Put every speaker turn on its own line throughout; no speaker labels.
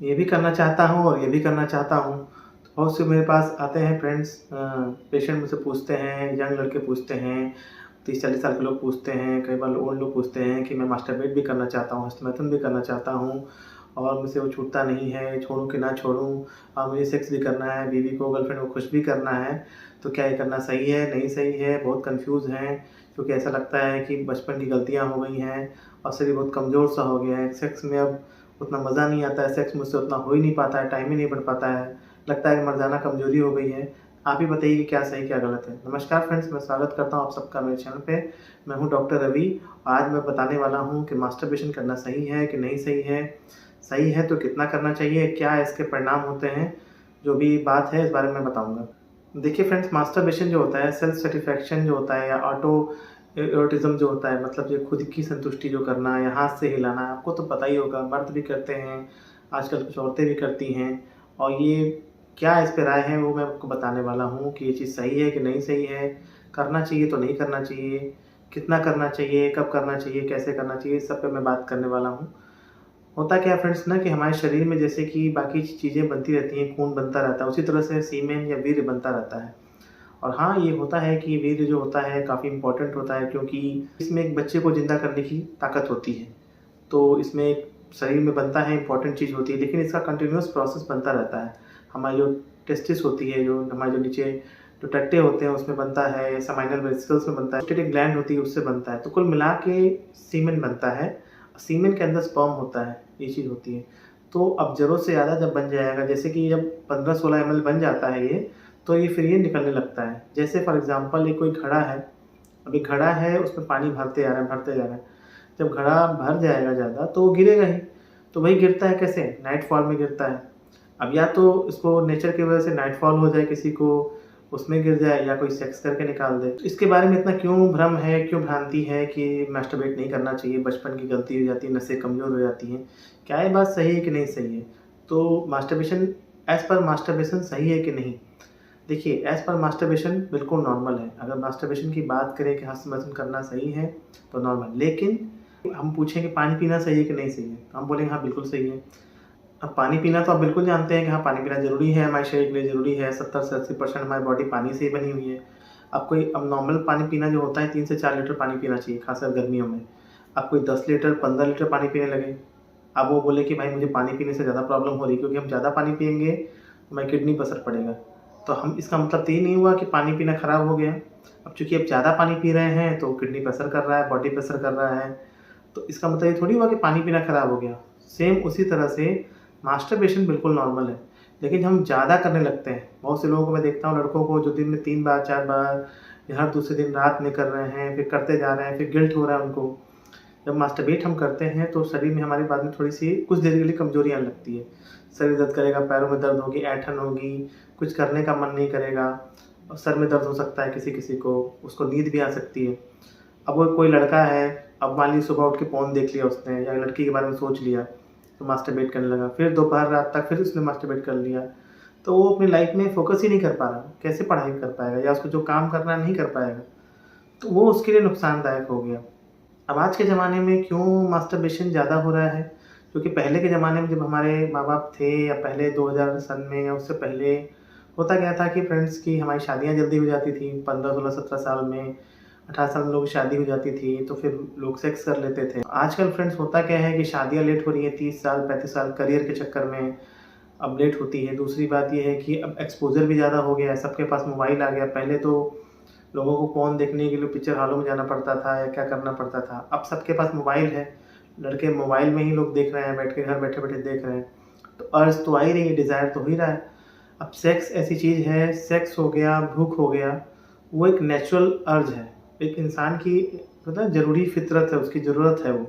ये भी करना चाहता हूँ और ये भी करना चाहता हूँ। तो बहुत से मेरे पास आते हैं फ्रेंड्स, पेशेंट मुझसे पूछते हैं, यंग लड़के पूछते हैं, 30-40 साल के लोग पूछते हैं, कई बार ओल्ड लोग पूछते हैं कि मैं मास्टरबेट भी करना चाहता हूँ, हस्तमैथुन भी करना चाहता हूँ और मुझसे वो छूटता नहीं है, छोड़ूँ कि ना छोड़ूँ? और मुझे सेक्स भी करना है, बीवी को, गर्लफ्रेंड को खुश भी करना है, तो क्या ये करना सही है, नहीं सही है? बहुत कन्फ्यूज़ हैं, क्योंकि ऐसा लगता है कि बचपन की गलतियाँ हो गई हैं और शरीर बहुत कमज़ोर-सा हो गया है। सेक्स में अब उतना मज़ा नहीं आता है, सेक्स मुझसे उतना हो ही नहीं पाता है, टाइम ही नहीं बन पाता है, लगता है कि मर्दाना कमज़ोरी हो गई है। आप ही बताइए कि क्या सही क्या गलत है? नमस्कार फ्रेंड्स, मैं स्वागत करता हूँ आप सबका मेरे चैनल पे। मैं हूँ डॉक्टर रवि। आज मैं बताने वाला हूँ कि मास्टरबेशन करना सही है कि नहीं सही है? सही है तो कितना करना चाहिए? क्या इसके परिणाम होते हैं? जो भी बात है इस बारे में बताऊँगा। देखिए फ्रेंड्स, मास्टरबेशन जो होता है, सेल्फ सैटिस्फैक्शन जो होता है या ऑटो एरोटिज़्म जो होता है, मतलब ये खुद की संतुष्टि जो करना या हाथ से हिलाना, आपको तो पता ही होगा, मर्द भी करते हैं, आजकल कुछ औरतें भी करती हैं। और ये क्या इस पे राय है वो मैं आपको बताने वाला हूँ कि ये चीज़ सही है कि नहीं सही है, करना चाहिए तो नहीं करना चाहिए, कितना करना चाहिए, कब करना चाहिए, कैसे करना चाहिए, इस सब पे मैं बात करने वाला हूँ। होता क्या है फ्रेंड्स ना कि हमारे शरीर में जैसे कि बाकी चीज़ें बनती रहती हैं, खून बनता रहता है, उसी तरह से सीमेन या वीर्य बनता रहता है। और हाँ, ये होता है कि वीर्य जो होता है काफ़ी इम्पोर्टेंट होता है, क्योंकि इसमें एक बच्चे को ज़िंदा करने की ताकत होती है। तो इसमें एक शरीर में बनता है, इम्पोर्टेंट चीज़ होती है, लेकिन इसका कंटिन्यूअस प्रोसेस बनता रहता है। हमारी जो टेस्टिस होती है, जो हमारे जो नीचे जो टट्टे होते हैं उसमें बनता है, सेमाइनल वेसिकल्स में बनता है, प्रोस्टेटिक ग्लैंड होती है उससे बनता है। तो कुल मिला के सीमेन बनता है। सीमेन के अंदर स्पर्म होता है, ये चीज़ होती है। तो अब ज़रूरत से ज़्यादा जब बन जाएगा, जैसे कि जब 15-16 ml बन जाता है ये, तो ये फिर ये निकलने लगता है। जैसे फॉर एग्ज़ाम्पल ये कोई घड़ा है, अब एक घड़ा है उसमें पानी भरते जा रहा है, भरते जा रहा है। जब घड़ा भर जाएगा ज़्यादा तो वो गिरेगा ही। तो वही गिरता है कैसे? नाइट फॉल में गिरता है। अब या तो इसको नेचर की वजह से नाइट फॉल हो जाए किसी को, उसमें गिर जाए, या कोई सेक्स करके निकाल दे। इसके बारे में इतना क्यों भ्रम है, क्यों भ्रांति है कि मास्टरबेट नहीं करना चाहिए, बचपन की गलती हो जाती है, नसें कमज़ोर हो जाती हैं। क्या ये बात सही है कि नहीं सही है? तो मास्टरबेशन, एज़ पर मास्टरबेशन सही है कि नहीं? देखिए, एज़ पर मास्टरबेशन बिल्कुल नॉर्मल है। अगर मास्टरबेशन की बात करें कि हस्तमैथुन करना सही है, तो नॉर्मल। लेकिन हम पूछें कि पानी पीना सही है कि नहीं सही है? तो हम बोलेंगे हाँ, बिल्कुल सही है। अब पानी पीना तो आप बिल्कुल जानते हैं कि हाँ, पानी पीना ज़रूरी है, हमारे शरीर के लिए ज़रूरी है। 70 से 80% हमारी बॉडी पानी से ही बनी हुई है। अब नॉर्मल पानी पीना जो होता है, 3 से 4 लीटर पानी पीना चाहिए, ख़ासकर गर्मियों में। अब कोई 10 लीटर, 15 लीटर पानी पीने लगे, अब वो बोले कि भाई मुझे पानी पीने से ज़्यादा प्रॉब्लम हो रही है, क्योंकि हम ज़्यादा पानी पिएँगे, तो हमारी किडनी पर असर पड़ेगा। तो हम, इसका मतलब तो ये नहीं हुआ कि पानी पीना ख़राब हो गया। अब चूँकि आप ज़्यादा पानी पी रहे हैं, तो किडनी पे असर कर रहा है, बॉडी पे असर कर रहा है, तो इसका मतलब ये थोड़ी हुआ कि पानी पीना ख़राब हो गया। सेम उसी तरह से मास्टरबेशन बिल्कुल नॉर्मल है, लेकिन हम ज़्यादा करने लगते हैं। बहुत से लोगों को मैं देखता हूँ, लड़कों को, जो दिन में 3 बार, 4 बार या हर दूसरे दिन रात में कर रहे हैं, फिर करते जा रहे हैं, फिर गिल्ट हो रहा है उनको। जब मास्टरबेट हम करते हैं तो शरीर में हमारे बाद में थोड़ी-सी कुछ देर के लिए कमज़ोरी आने लगती है। शरीर दर्द करेगा, पैरों में दर्द होगी, ऐंठन होगी, कुछ करने का मन नहीं करेगा और सर में दर्द हो सकता है किसी-किसी को, उसको नींद भी आ सकती है। अब वो कोई लड़का है, अब मान लीजिए सुबह उठ के पोर्न देख लिया उसने या लड़की के बारे में सोच लिया, तो मास्टरबेट करने लगा। फिर दोपहर रात तक फिर उसने मास्टरबेट कर लिया। तो वो अपनी लाइफ़ में फ़ोकस ही नहीं कर पा रहा, कैसे पढ़ाई कर पाएगा या उसको जो काम करना है नहीं कर पाएगा। तो वो उसके लिए नुकसानदायक हो गया। अब आज के ज़माने में क्यों मास्टरबेशन ज़्यादा हो रहा है? क्योंकि पहले के ज़माने में जब हमारे माँ-बाप थे, या पहले 2000 सन में या उससे पहले, होता क्या था कि फ्रेंड्स की हमारी शादियाँ जल्दी हो जाती थी। 15, 16, 17 साल में, 18 साल में लोगों की शादी हो जाती थी, तो फिर लोग सेक्स कर लेते थे। आजकल फ्रेंड्स होता क्या है कि शादियाँ लेट हो रही हैं, 30 साल, 35 साल करियर के चक्कर में अब लेट होती है। दूसरी बात ये है कि अब एक्सपोज़र भी ज़्यादा हो गया है, सबके पास मोबाइल आ गया। पहले तो लोगों को पोर्न देखने के लिए पिक्चर हॉलों में जाना पड़ता था या क्या करना पड़ता था। अब सबके पास मोबाइल है, लड़के मोबाइल में ही लोग देख रहे हैं, बैठ के घर बैठे-बैठे देख रहे हैं। तो अर्ज़ तो आ ही रही है, डिज़ायर तो हो ही रहा है। अब सेक्स ऐसी चीज़ है, सेक्स हो गया, भूख हो गया, वो एक नेचुरल अर्ज है। एक इंसान की मतलब ज़रूरी फ़ितरत है, उसकी ज़रूरत है वो।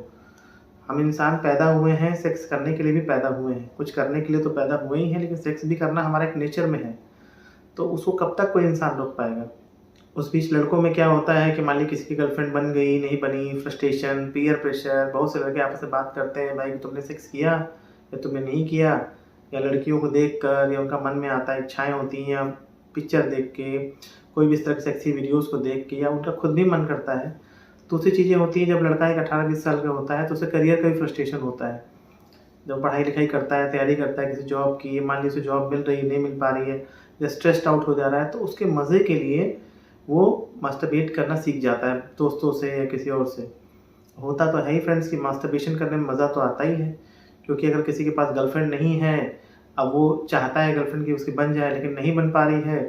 हम इंसान पैदा हुए हैं, सेक्स करने के लिए भी पैदा हुए हैं। कुछ करने के लिए तो पैदा हुए ही हैं, लेकिन सेक्स भी करना हमारा एक नेचर में है। तो उसको कब तक कोई इंसान रोक पाएगा? उस बीच लड़कों में क्या होता है कि मान लीजिए किसी की गर्लफ्रेंड बन गई, नहीं बनी, फ्रस्ट्रेशन, पीयर प्रेशर, बहुत से लड़के आपस में बात करते हैं, भाई तुमने सेक्स किया या तुमने नहीं किया, या लड़कियों को देखकर या उनका मन में आता है, इच्छाएँ होती हैं, या पिक्चर देख के, कोई भी इस तरह की सेक्सी वीडियोज़ को देख के, या उनका खुद भी मन करता है। दूसरी चीज़ें होती हैं, जब लड़का एक 18-20 साल का होता है तो उसे करियर का भी फ्रस्ट्रेशन होता है। जब पढ़ाई लिखाई करता है, तैयारी करता है किसी जॉब की, मान लीजिए उसे जॉब मिल रही है, नहीं मिल पा रही है या स्ट्रेस्ड आउट हो जा रहा है, तो उसके मज़े के लिए वो मास्टरबेट करना सीख जाता है दोस्तों से या किसी और से। होता तो है ही फ्रेंड्स कि मास्टरबेशन करने में मज़ा तो आता ही है, क्योंकि अगर किसी के पास गर्लफ्रेंड नहीं है, अब वो चाहता है गर्लफ्रेंड की उसकी बन जाए लेकिन नहीं बन पा रही है,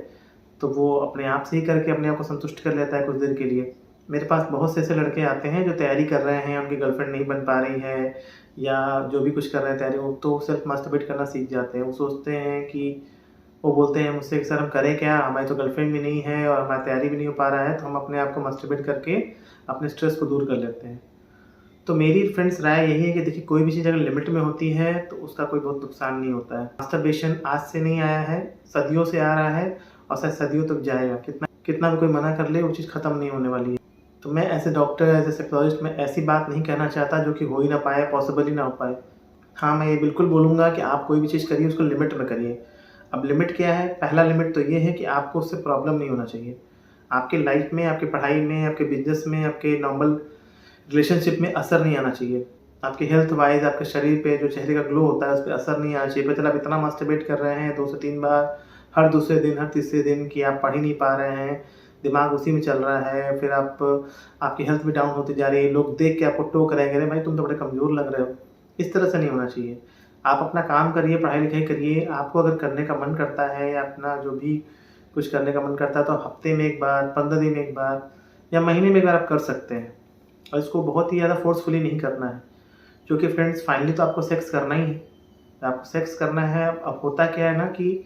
तो वो अपने आप से ही करके अपने आप को संतुष्ट कर लेता है कुछ देर के लिए। मेरे पास बहुत से ऐसे लड़के आते हैं जो तैयारी कर रहे हैं, उनकी गर्लफ्रेंड नहीं बन पा रही है या जो भी कुछ कर रहे हैं तैयारी, वो तो सेल्फ मास्टरबेट करना सीख जाते हैं। वो सोचते हैं कि वो बोलते हैं मुझसे कि सर हम करें क्या? हमारी तो गर्लफ्रेंड भी नहीं है और हमारी तैयारी भी नहीं हो पा रहा है, तो हम अपने आप को मास्टरबेट करके अपने स्ट्रेस को दूर कर लेते हैं। तो मेरी फ्रेंड्स राय यही है कि देखिए, कोई भी चीज़ अगर लिमिट में होती है तो उसका कोई बहुत नुकसान नहीं होता है। मास्टरबेशन आज से नहीं आया है, सदियों से आ रहा है और शायद सदियों तक जाएगा। कितना कितना भी कोई मना कर ले, वो चीज़ ख़त्म नहीं होने वाली है। तो मैं as a doctor, as a psychologist मैं ऐसी बात नहीं कहना चाहता जो कि हो ही ना पाए, पॉसिबल ही ना हो पाए। हाँ, मैं ये बिल्कुल बोलूँगा कि आप कोई भी चीज़ करिए उसको लिमिट में करिए। अब लिमिट क्या है? पहला लिमिट तो ये है कि आपको उससे प्रॉब्लम नहीं होना चाहिए। आपकी लाइफ़ में, आपकी पढ़ाई में, आपके बिज़नेस में, आपके नॉर्मल रिलेशनशिप में असर नहीं आना चाहिए। आपके हेल्थ वाइज़ आपके शरीर पे जो चेहरे का ग्लो होता है उस पे असर नहीं आना चाहिए। पता चला आप इतना मास्टरबेट कर रहे हैं 2 से 3 बार हर दूसरे दिन, हर तीसरे दिन कि आप पढ़ ही नहीं पा रहे हैं, दिमाग उसी में चल रहा है, फिर आपकी हेल्थ भी डाउन होती जा रही है, लोग देख के आपको टोक रहे हैं, अरे भाई तुम तो बड़े कमज़ोर लग रहे हो। इस तरह से नहीं होना चाहिए। आप अपना काम करिए, पढ़ाई-लिखाई करिए, आपको अगर करने का मन करता है या अपना जो भी कुछ करने का मन करता है तो हफ़्ते में 1 बार, 15 दिन में 1 बार या महीने में 1 बार आप कर सकते हैं। और इसको बहुत ही ज़्यादा फ़ोर्सफुली नहीं करना है, क्योंकि फ्रेंड्स फाइनली तो आपको सेक्स करना ही है। आपको सेक्स करना है। अब होता क्या है ना कि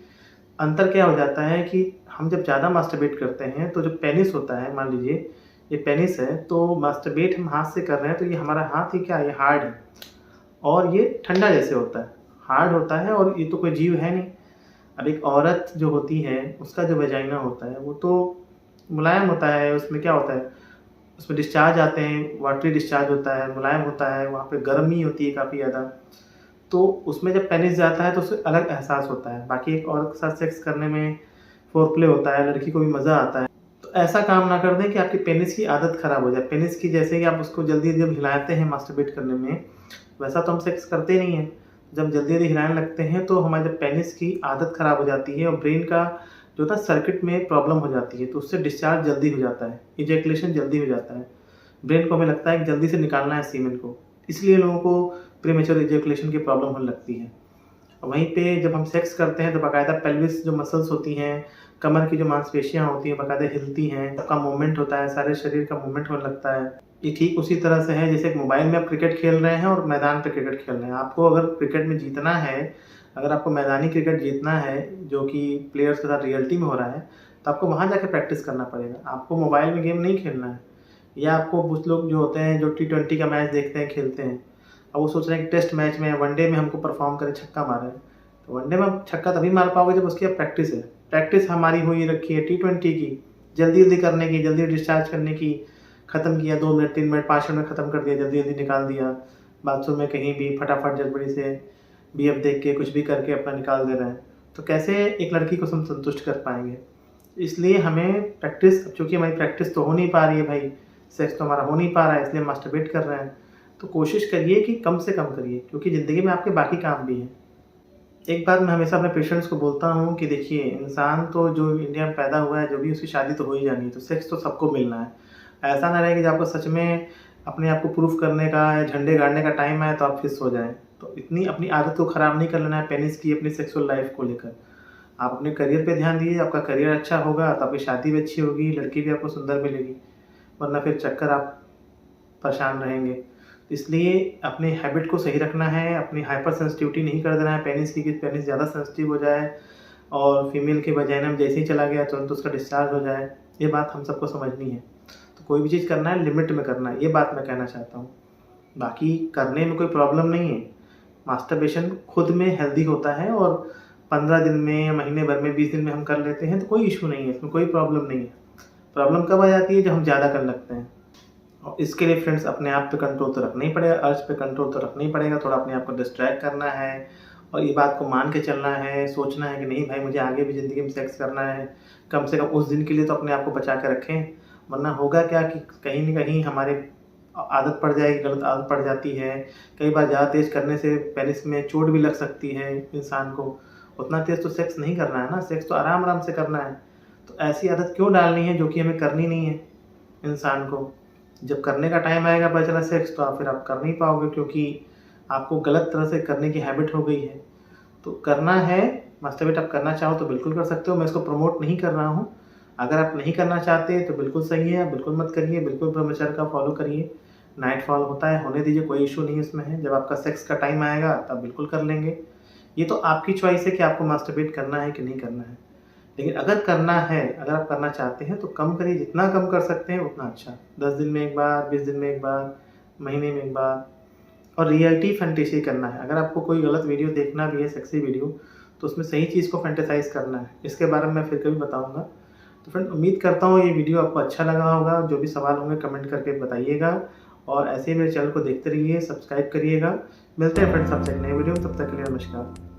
अंतर क्या हो जाता है कि हम जब ज़्यादा मास्टरबेट करते हैं तो जो पेनिस होता है, मान लीजिए ये पेनिस है, तो मास्टरबेट हम हाथ से कर रहे हैं तो ये हमारा हाथ ही क्या है, ये हार्ड है और ये ठंडा जैसे होता है, हार्ड होता है और ये तो कोई जीव है नहीं। अब एक औरत जो होती है उसका जो वजाइना होता है वो तो मुलायम होता है, उसमें क्या होता है, उसमें डिस्चार्ज आते हैं, वाटरी डिस्चार्ज होता है, मुलायम होता है, वहाँ पे गर्मी होती है काफ़ी ज़्यादा। तो उसमें जब पेनिस जाता है तो उससे अलग एहसास होता है। बाकी एक औरत के साथ सेक्स करने में फोरप्ले होता है, लड़की को भी मज़ा आता है। तो ऐसा काम ना कर दें कि आपकी पेनिस की आदत ख़राब हो जाए। पेनिस की जैसे कि आप उसको जल्दी जब हिलाते हैं मास्टरबेट करने में, वैसा तो हम सेक्स करते नहीं हैं। जब जल्दी-जल्दी हिलाने लगते हैं तो हमारे जब पेनिस की आदत ख़राब हो जाती है और ब्रेन का जो होता है सर्किट में प्रॉब्लम हो जाती है, तो उससे डिस्चार्ज जल्दी हो जाता है, इजैकुलेशन जल्दी हो जाता है। ब्रेन को हमें लगता है कि जल्दी से निकालना है सीमेन को, इसलिए लोगों को प्रीमेच्योर इजैकुलेशन की प्रॉब्लम होने लगती है। वहीं पे जब हम सेक्स करते हैं तो बाकायदा पेल्विस जो मसल्स होती हैं, कमर की जो मांसपेशियाँ होती हैं बाकायदा हिलती हैं, सबका मूवमेंट होता है, सारे शरीर का मूवमेंट होने लगता है। ये ठीक उसी तरह से है जैसे एक मोबाइल में आप क्रिकेट खेल रहे हैं और मैदान पे क्रिकेट खेल रहे हैं। आपको अगर क्रिकेट में जीतना है, अगर आपको मैदानी क्रिकेट जीतना है जो कि प्लेयर्स के साथ रियलिटी में हो रहा है, तो आपको वहाँ जाके प्रैक्टिस करना पड़ेगा। आपको मोबाइल में गेम नहीं खेलना है। या आपको कुछ लोग जो होते हैं जो टी20 का मैच देखते हैं, खेलते हैं, अब वो सोच रहे हैं कि टेस्ट मैच में, वनडे में हमको परफॉर्म करें, छक्का मारें। तो वनडे में आप छक्का तभी मार पाओगे जब उसकी अब प्रैक्टिस है। प्रैक्टिस हमारी हुई रखी है टी20 की, जल्दी-जल्दी करने की, जल्दी डिस्चार्ज करने की, ख़त्म किया 2 मिनट, 3 मिनट, 5 मिनट में ख़त्म कर दिया, जल्दी-जल्दी निकाल दिया। बाथरूम में कहीं भी फटाफट जल्दी से बीएफ देख के कुछ भी करके अपना निकाल दे रहे हैं। तो कैसे एक लड़की को हम संतुष्ट कर पाएँगे? इसलिए हमें प्रैक्टिस, चूँकि हमारी प्रैक्टिस तो हो नहीं पा रही है भाई, सेक्स तो हमारा हो नहीं पा रहा है इसलिए हम मास्टरबेट कर रहे हैं। तो कोशिश करिए कि कम से कम करिए, क्योंकि ज़िंदगी में आपके बाकी काम भी हैं। एक बात मैं हमेशा अपने पेशेंट्स को बोलता हूँ कि देखिए, इंसान तो जो इंडिया में पैदा हुआ है, जो भी उसकी शादी तो हो ही जानी है, तो सेक्स तो सबको मिलना है। ऐसा ना रहे कि जब आपको सच में अपने आप को प्रूफ करने का या झंडे गाड़ने का टाइम आए तो आप फिर सो जाएँ। तो इतनी अपनी आदत को ख़राब नहीं कर लेना है पेनिस की अपनी सेक्सुअल लाइफ़ को लेकर। आप अपने करियर पे ध्यान दीजिए, आपका करियर अच्छा होगा तो आपकी शादी भी अच्छी होगी, लड़की भी आपको सुंदर मिलेगी, वरना फिर चक्कर आप परेशान रहेंगे। इसलिए अपने हैबिट को सही रखना है, अपनी हाइपर सेंसिटिविटी नहीं कर देना है पेनिस की कि पेनिस ज़्यादा सेंसिटिव हो जाए और फीमेल के वजाइना में जैसे ही चला गया तुरंत उसका डिस्चार्ज हो जाए। ये बात हम सबको समझनी है। तो कोई भी चीज़ करना है लिमिट में करना है, ये बात मैं कहना चाहता हूँ। बाकी करने में कोई प्रॉब्लम नहीं है। मास्टरबेशन खुद में हेल्दी होता है और 15 दिन में या महीने भर में, 20 दिन में हम कर लेते हैं तो कोई इश्यू नहीं है, इसमें कोई प्रॉब्लम नहीं है। प्रॉब्लम कब आ जाती है जब हम ज़्यादा करने लगते हैं। और इसके लिए फ्रेंड्स अपने आप पे कंट्रोल तो रखना ही पड़ेगा, अर्ज पे कंट्रोल तो रखना ही पड़ेगा, थोड़ा अपने आप को डिस्ट्रैक्ट करना है और ये बात को मान के चलना है, सोचना है कि नहीं भाई मुझे आगे भी ज़िंदगी में सेक्स करना है, कम से कम उस दिन के लिए तो अपने आप को बचा के रखें। वरना होगा क्या कि कहीं न कहीं हमारे आदत पड़ जाएगी, गलत आदत पड़ जाती है। कई बार ज़्यादा तेज़ करने से पेनिस में चोट भी लग सकती है इंसान को। उतना तेज़ तो सेक्स नहीं करना है ना, सेक्स तो आराम-आराम से करना है। तो ऐसी आदत क्यों डालनी है जो कि हमें करनी नहीं है इंसान को। जब करने का टाइम आएगा पता चला सेक्स, तो फिर आप कर नहीं पाओगे, क्योंकि आपको गलत तरह से करने की हैबिट हो गई है। तो करना है, मास्टरबेट आप करना चाहो तो बिल्कुल कर सकते हो, मैं इसको प्रमोट नहीं कर रहा हूँ। अगर आप नहीं करना चाहते तो बिल्कुल सही है, बिल्कुल मत करिए, बिल्कुल ब्रह्मचर्य का फॉलो करिए। नाइट फॉल होता है, होने दीजिए, कोई इश्यू नहीं इसमें है। जब आपका सेक्स का टाइम आएगा तब बिल्कुल कर लेंगे। ये तो आपकी चॉइस है कि आपको मास्टरबेट करना है कि नहीं करना है। लेकिन अगर करना है, अगर आप करना चाहते हैं तो कम करिए, जितना कम कर सकते हैं उतना अच्छा। 10 दिन में 1 बार, 20 दिन में 1 बार, महीने में 1 बार। और रियलिटी फैंटेसी करना है। अगर आपको कोई गलत वीडियो देखना भी है, सेक्सी वीडियो, तो उसमें सही चीज़ को फैंटेसाइज़ करना है। इसके बारे में मैं फिर कभी बताऊँगा। तो फ्रेंड, उम्मीद करता हूँ ये वीडियो आपको अच्छा लगा होगा। जो भी सवाल होंगे कमेंट करके बताइएगा, और ऐसे ही मेरे चैनल को देखते रहिए, सब्सक्राइब करिएगा। मिलते हैं फ्रेंड्स आपसे एक नए वीडियो में, तब तक के लिए नमस्कार।